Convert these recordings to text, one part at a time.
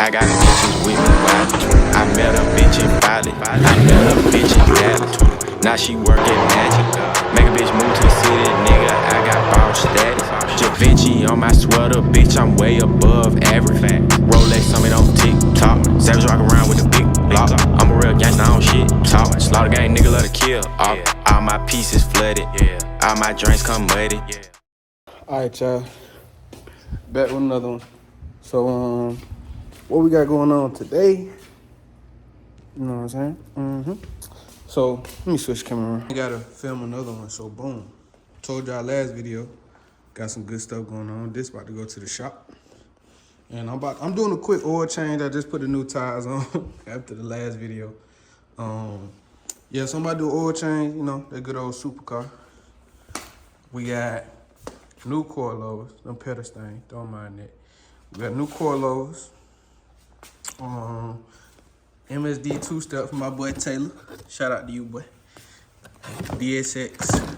I got bitches with me wild. I met a bitch in Bali. I met a bitch in Dallas. Now she work at Magic. Make a bitch move to the city, nigga. I got ball status. Da Vinci on my sweater, bitch. I'm way above average. Rolex on me on TikTok. Savage rock around with the big block. I'm a real gangster, I don't shit talk. Slaughter gang, nigga love to kill. All my pieces flooded. All my drinks come muddy. Alright, y'all. Back with another one. So, what we got going on today? You know what I'm saying? So, let me switch camera around. I gotta film another one, so boom. Told y'all last video, got some good stuff going on. This about to go to the shop. And I'm doing a quick oil change. I just put the new tires on after the last video. Yeah, so I'm about to do an oil change, you know, that good old supercar. We got new coilovers, them pedal stains, don't mind that. We got new coilovers. MSD two-step for my boy Taylor. Shout out to you, boy. DSX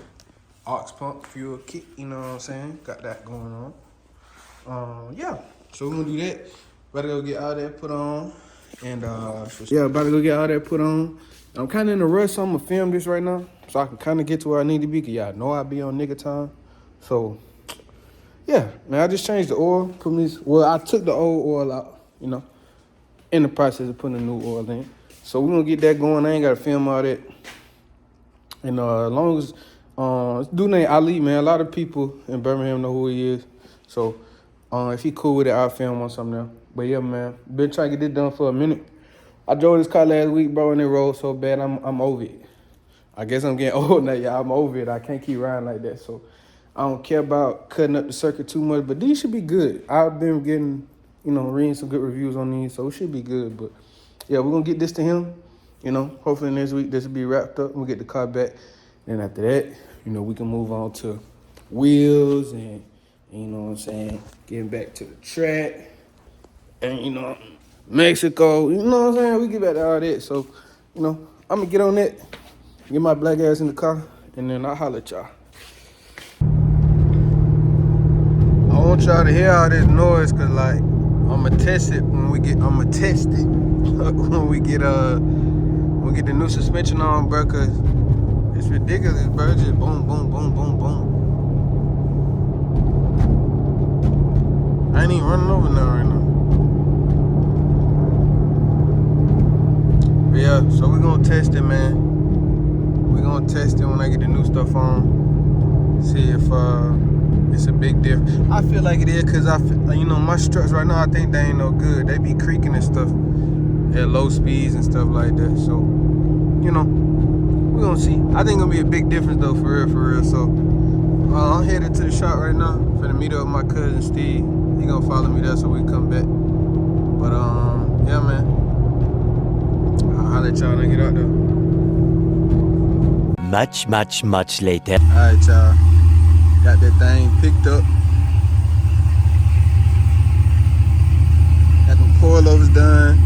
aux pump fuel kit, you know what I'm saying? Got that going on. Yeah, so we're gonna do that. About to go get all that put on. And yeah, about to go get all that put on. I'm kind of in a rush, so I'm gonna film this right now, so I can kind of get to where I need to be, cause y'all know I be on nigga time. So yeah, man, I just changed the oil. Well, I took the old oil out, you know, in the process of putting the new oil in. So we're gonna get that going. I ain't gotta film all that. And as long as dude named Ali, man, a lot of people in Birmingham know who he is. So if he cool with it, I'll film on something else. But yeah, man, been trying to get this done for a minute. I drove this car last week, bro, and it rolled so bad, I'm over it. I guess I'm getting old now, y'all. I'm over it. I can't keep riding like that. So I don't care about cutting up the circuit too much, but these should be good. I've been getting, you know, reading some good reviews on these, so it should be good. But yeah, we're gonna get this to him. You know, hopefully next week this will be wrapped up. We'll get the car back. Then after that, you know, we can move on to wheels and you know what I'm saying, getting back to the track. And you know, Mexico, you know what I'm saying? We get back to all that. So, you know, I'm gonna get on that, get my black ass in the car, and then I'll holler at y'all. I want y'all to hear all this noise, cause like I'ma test it when we get when we get the new suspension on, bro, cause it's ridiculous, bro. It's just boom, boom, boom, boom, boom. I ain't even running over now right now. But yeah, so we're gonna test it, man. We're gonna test it when I get the new stuff on. See if it's a big difference. I feel like it is, cause I feel, you know, my struts right now, I think they ain't no good. They be creaking and stuff at low speeds and stuff like that. So, you know, we're gonna see. I think it'll be a big difference though, for real. So, I'm headed to the shop right now. Finna meet up with my cousin Steve. He gonna follow me there so we can come back. But yeah, man. I'll let y'all get out there. Much later. Alright, y'all. Got that thing picked up. Got them coilovers done.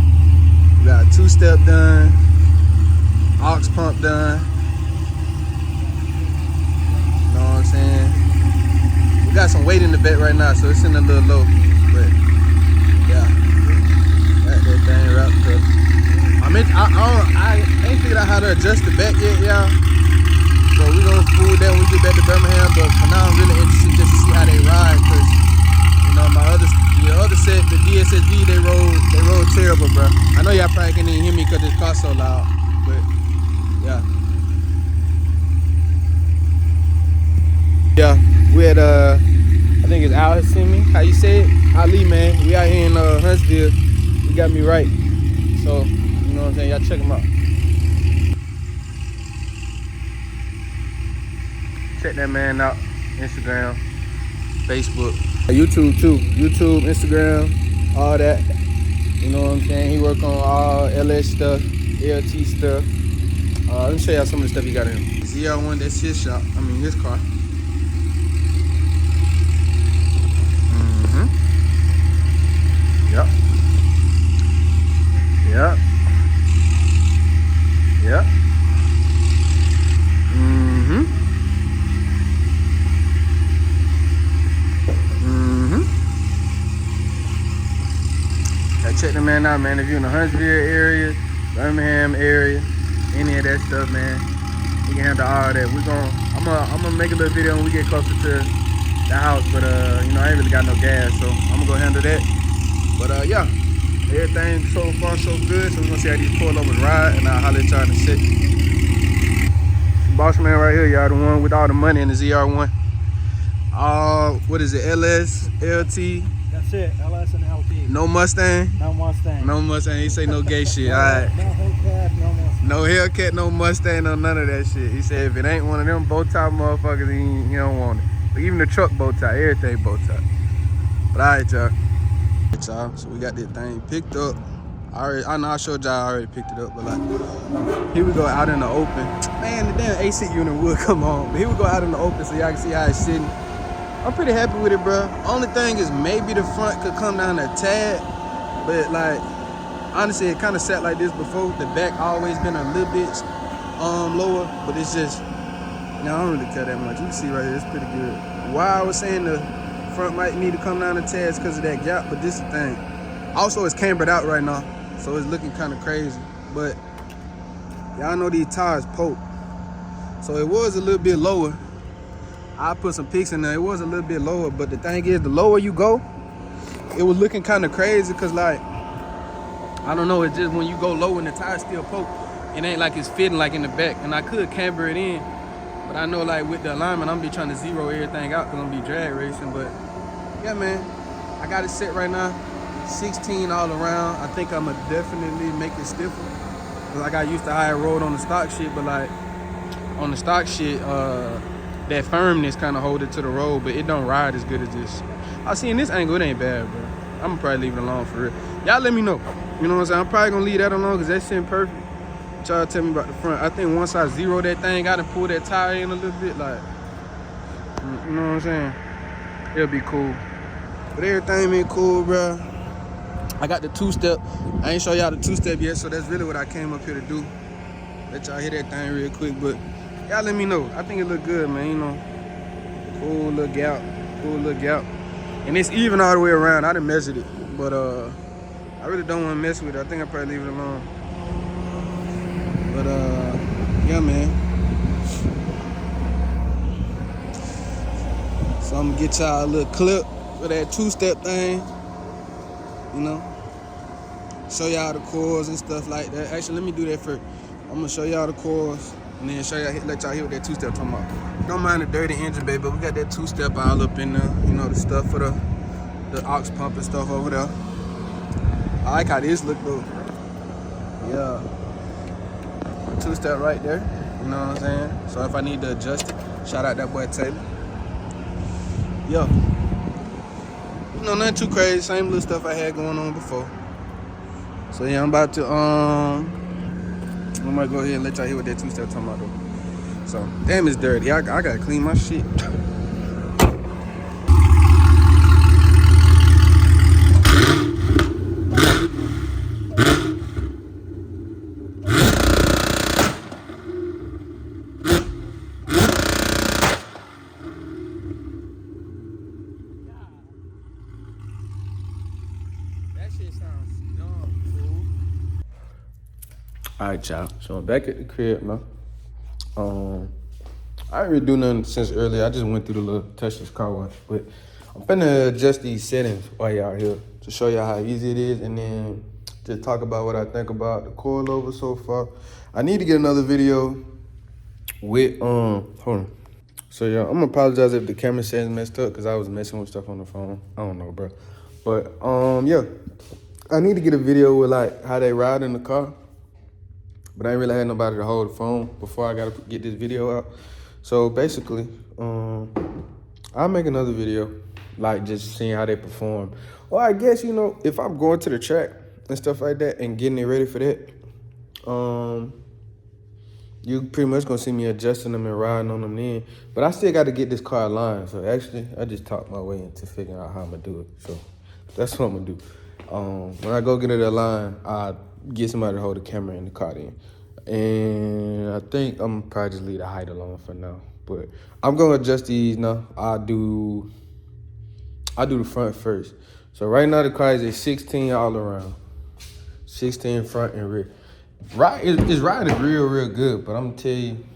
We got a two-step done. Aux pump done. You know what I'm saying? We got some weight in the back right now, so it's in a little low. But yeah, got that thing wrapped up. I ain't figured out how to adjust the back yet, y'all. So we gonna fool that when we get back to Birmingham. But for now, I'm really interested just to see how they ride, cause you know the other set, the DSSV, they roll terrible, bro. I know y'all probably can't even hear me cause this car's so loud, but yeah. Yeah, we had I think it's Al Hassimi, how you say it? Ali, man. We out here in Huntsville. He got me right. So, you know what I'm saying? Y'all check him out. Check that man out. Instagram, Facebook, YouTube too. YouTube, Instagram, all that. You know what I'm saying? He work on all LS stuff, LT stuff. Let me show y'all some of the stuff he got in him. ZL1, that's his shop. I mean his car. Yep. Yep. Yep. check the man out, man. If you're in the Huntsville area, Birmingham area, any of that stuff, man, we can handle all that. I'm gonna make a little video when we get closer to the house, but you know, I ain't really got no gas, so I'm gonna go handle that. But yeah, everything so far so good. So we're gonna see how these pull over ride, and I'll holler at y'all in a sec. Boss man right here, y'all, the one with all the money in the ZR1. What is it? LS, LT. That's it, LS and LT. No Mustang. No Mustang. No Mustang. He say no gay shit. All right. No Hellcat, no Mustang. No Hellcat, no Mustang, no none of that shit. He said if it ain't one of them bow tie motherfuckers, he don't want it. But even the truck bow tie, everything bow tie. But all right, y'all. Y'all, so we got this thing picked up. I know I showed y'all I already picked it up, but like, here we go out in the open. Man, the damn AC unit would come on. But here we go out in the open so y'all can see how it's sitting. I'm pretty happy with it, bro. Only thing is maybe the front could come down a tad, but like, honestly, it kind of sat like this before. The back always been a little bit lower, but it's just, I don't really care that much. You can see right here, it's pretty good. Why I was saying the front might need to come down a tad is because of that gap, but this is the thing. Also, it's cambered out right now, so it's looking kind of crazy. But y'all know these tires poke, so it was a little bit lower. I put some pics in there. It was a little bit lower, but the thing is, the lower you go, it was looking kind of crazy because, like, I don't know, it's just when you go low and the tires still poke, it ain't like it's fitting like in the back. And I could camber it in, but I know like with the alignment, I'm be trying to zero everything out because I'm be drag racing. But yeah, man, I got it set right now, 16 all around. I think I'ma definitely make it stiffer. Like I used to how I rode on the stock shit, but like on the stock shit, that firmness kind of hold it to the road, but it don't ride as good as this. I see in this angle, it ain't bad, bro. I'm gonna probably leave it alone for real. Y'all let me know. You know what I'm saying? I'm probably gonna leave that alone because that shit perfect. Y'all tell me about the front. I think once I zero that thing out and pull that tire in a little bit, like, you know what I'm saying? It'll be cool. But everything been cool, bro. I got the two-step. I ain't show y'all the two-step yet, so that's really what I came up here to do. Let y'all hit that thing real quick, but y'all let me know. I think it look good, man, you know. Cool little gap, cool little gap. And it's even all the way around. I done measured it, but I really don't want to mess with it. I think I'll probably leave it alone. But yeah, man. So I'm gonna get y'all a little clip for that two-step thing, you know. Show y'all the coils and stuff like that. Actually, let me do that first. I'm gonna show y'all the coils and then show y'all, let y'all hear what that two-step talking about. Don't mind the dirty engine, baby, but we got that two-step all up in there. You know, the stuff for the aux pump and stuff over there. I like how this look though. Yeah. Two-step right there. You know what I'm saying? So if I need to adjust it, shout out that boy Taylor. Yo. You know, nothing too crazy. Same little stuff I had going on before. So yeah, I'm about to I might go ahead and let y'all hear what that two-step talking about though. So damn, it's dirty. I gotta clean my shit. Alright, y'all. So I'm back at the crib now. I didn't really do nothing since earlier. I just went through the little touch this car wash. But I'm finna adjust these settings while y'all here to show y'all how easy it is, and then just talk about what I think about the coilover so far. I need to get another video with hold on. So yeah, I'm gonna apologize if the camera settings messed up because I was messing with stuff on the phone. I don't know, bro. But yeah, I need to get a video with like how they ride in the car. But I ain't really had nobody to hold the phone before I gotta get this video out. So basically, I'll make another video, like just seeing how they perform. Well, I guess, you know, if I'm going to the track and stuff like that and getting it ready for that, you pretty much gonna see me adjusting them and riding on them then. But I still gotta get this car aligned. So actually, I just talked my way into figuring out how I'm gonna do it. So that's what I'm gonna do. When I go get it aligned, I get somebody to hold the camera in the car then. And I think I'm probably just leave the height alone for now. But I'm gonna adjust these now. I'll do the front first. So right now the car is a 16 all around. 16 front and rear. It's riding real good, but I'm gonna tell you,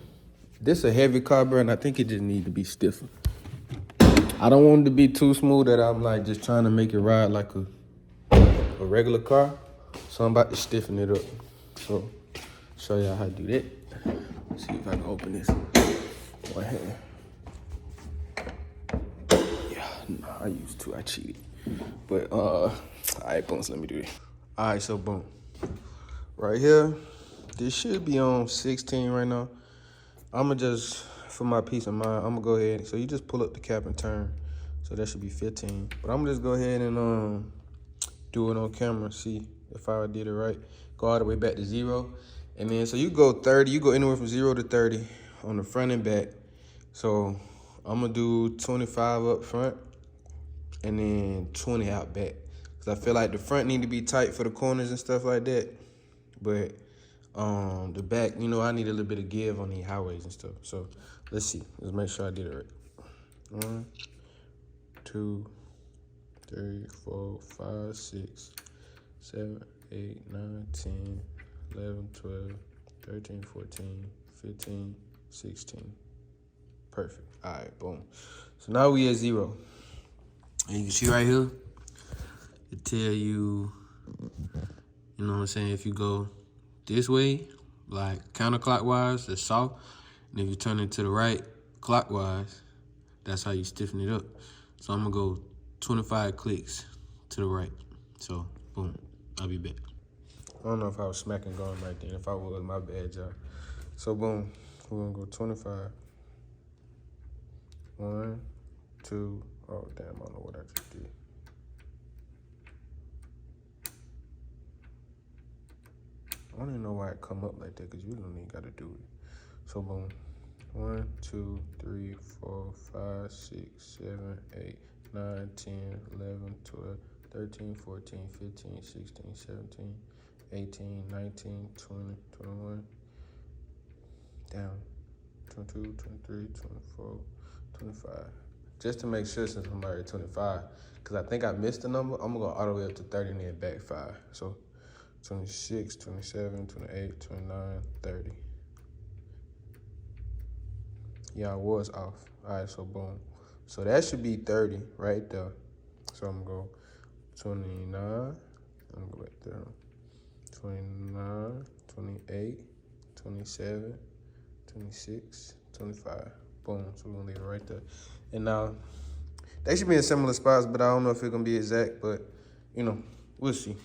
this a heavy car, bro, and I think it just need to be stiffer. I don't want it to be too smooth that I'm like just trying to make it ride like a regular car. So I'm about to stiffen it up. So show y'all how to do that. Let's see if I can open this one hand. Yeah, no, I used to, I cheated. But all right, boom, so let me do it. All right, so boom. Right here, this should be on 16 right now. I'ma just, for my peace of mind, I'ma go ahead. So you just pull up the cap and turn. So that should be 15. But I'm gonna just go ahead and do it on camera, see if I did it right. Go all the way back to 0. And then, so you go 30, you go anywhere from 0 to 30 on the front and back. So I'm gonna do 25 up front and then 20 out back. Cause I feel like the front need to be tight for the corners and stuff like that. But the back, you know, I need a little bit of give on the highways and stuff. So let's see. Let's make sure I did it right. 1, 2, 3, 4, 5, 6, 7, 8, 9, 10, 11, 12, 13, 14, 15, 16. Perfect. All right, boom. So now we at 0. And you can see right here, it tell you, you know what I'm saying, if you go this way, like counterclockwise, that's soft. And if you turn it to the right, clockwise, that's how you stiffen it up. So I'm gonna go 25 clicks to the right. So, boom, I'll be back. I don't know if I was smacking going right then. If I was, my bad, y'all. So, boom, we're gonna go 25. 1, 2, oh, damn, I don't know what I just did. I don't even know why it come up like that, because you don't even got to do it. So, boom. 1, 2, 3, 4, 5, 6, 7, 8, 9, 10, 11, 12, 13, 14, 15, 16, 17, 18, 19, 20, 21. Down. 22, 23, 24, 25. Just to make sure, since I'm already 25, because I think I missed a number, I'm going to go all the way up to 30 and then back 5. So 26, 27, 28, 29, 30. Yeah, I was off. All right, so boom. So that should be 30 right there. So I'm going to go 29. I'm going to go back there. 29, 28, 27, 26, 25. Boom. So we're going to leave it right there. And now, they should be in similar spots, but I don't know if it's going to be exact. But, you know, we'll see.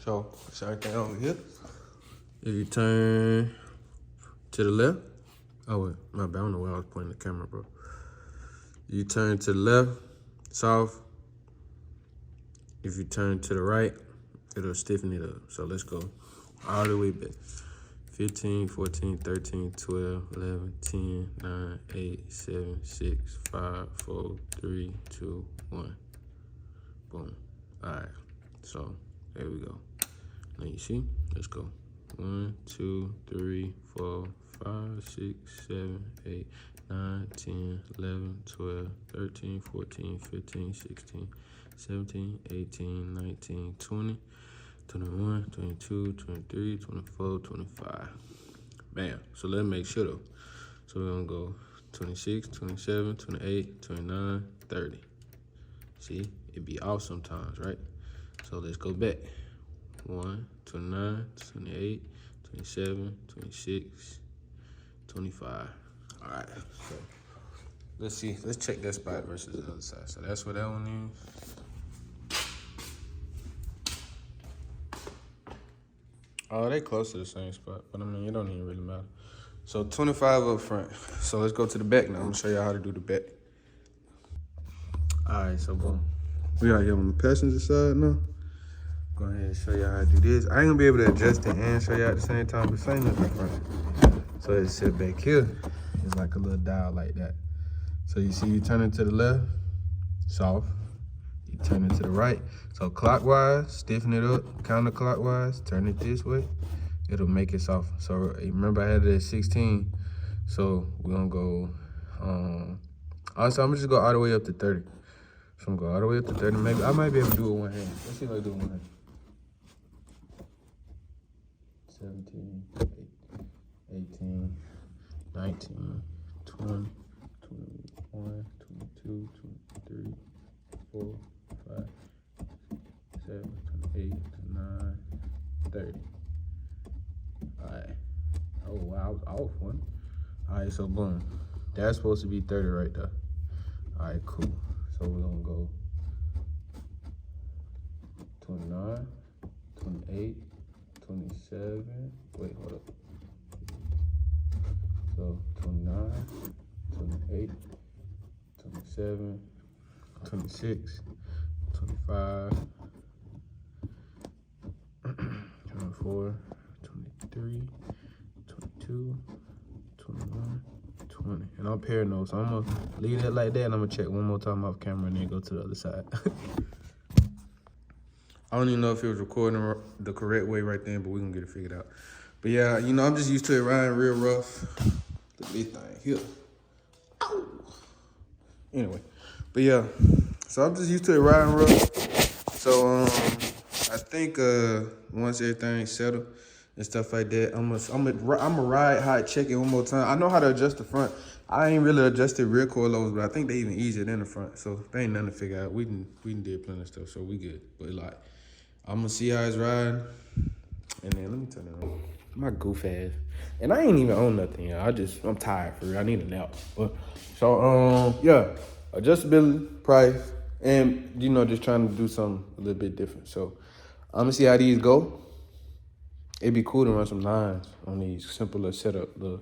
So, same thing over here. If you turn to the left, oh wait, my bad, I don't know where I was pointing the camera, bro. You turn to the left, soft. If you turn to the right, it'll stiffen it up. So let's go all the way back. 15, 14, 13, 12, 11, 10, 9, 8, 7, 6, 5, 4, 3, 2, 1. Boom. All right, so there we go. Now you see, let's go. 1, 2, 3, 4, 5, 6, 7, 8, 9, 10, 11, 12, 13, 14, 15, 16, 17, 18, 19, 20, 21, 22, 23, 24, 25. Bam. So let's make sure though. So we're gonna go 26, 27, 28, 29, 30. See, it be off sometimes, right? So let's go back. 1, 29, 28, 27, 26, 25. All right, so let's see. Let's check that spot versus the other side. So that's what that one is. Oh, they close to the same spot, but I mean, it don't even really matter. So 25 up front. So let's go to the back now. I'm gonna show y'all how to do the back. All right, so boom. We out here on the passenger side now. Go ahead and show y'all how to do this. I ain't gonna be able to adjust it and show y'all at the same time, but same as the front. So it's sit back here. It's like a little dial like that. So you see you turn it to the left, soft. You turn it to the right. So clockwise, stiffen it up. Counterclockwise, turn it this way. It'll make it soft. So remember I had it at 16. So we're gonna go, also I'm gonna just go all the way up to 30. So I'm going all the way up to 30. Maybe I might be able to do it with one hand. Let's see if I can do it with one hand. 17, 18, 19, 20, 21, 22, 23, 24, 25, 27, 28, 29, 30. Alright. Oh wow, I was off one. Alright, so boom. That's supposed to be 30 right there. Alright, cool. So we're gonna go 29, 28, 27. Wait, hold up. So 29, 28, 27, 26, 25, 24, 23, 22, 21, 20. And I'm paranoid, so I'm gonna leave it like that and I'm gonna check one more time off camera and then go to the other side. I don't even know if it was recording the correct way right then, but we're gonna get it figured out. But yeah, you know, I'm just used to it riding real rough. The big thing here. Ow! Anyway, but yeah, so I'm just used to it riding rough. So I think once everything's settled and stuff like that, I'm gonna ride how I check it one more time. I know how to adjust the front. I ain't really adjusted rear coilovers, but I think they even easier than the front. So they ain't nothing to figure out. We done did plenty of stuff, so we good. But like, I'm gonna see how it's riding, and then let me turn it on. My goof ass, and I ain't even on nothing. Yeah, I'm tired for real. I need a nap. But so yeah, adjustability, price, and you know, just trying to do something a little bit different. So I'm gonna see how these go. It'd be cool to run some nines on these simpler setup, you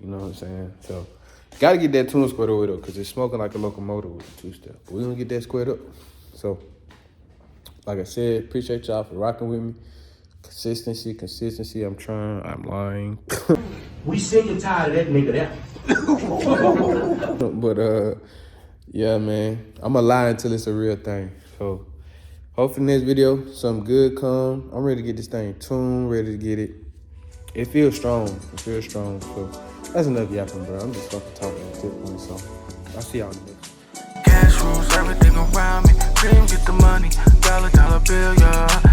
know what I'm saying? So gotta get that tune squared away though, cause it's smoking like a locomotive with the two-step. But we're gonna get that squared up. So like I said, appreciate y'all for rocking with me. Consistency, I'm trying, I'm lying. We sick and tired of that nigga there. But yeah, man, I'ma lie until it's a real thing. So hopefully next video, something good come. I'm ready to get this thing tuned, ready to get it. It feels strong, So that's enough yapping, bro. I'm just fucking talking at this point, so I'll see y'all in the next. Cash rules everything around me. Dream, get the money. Dollar bill, yeah.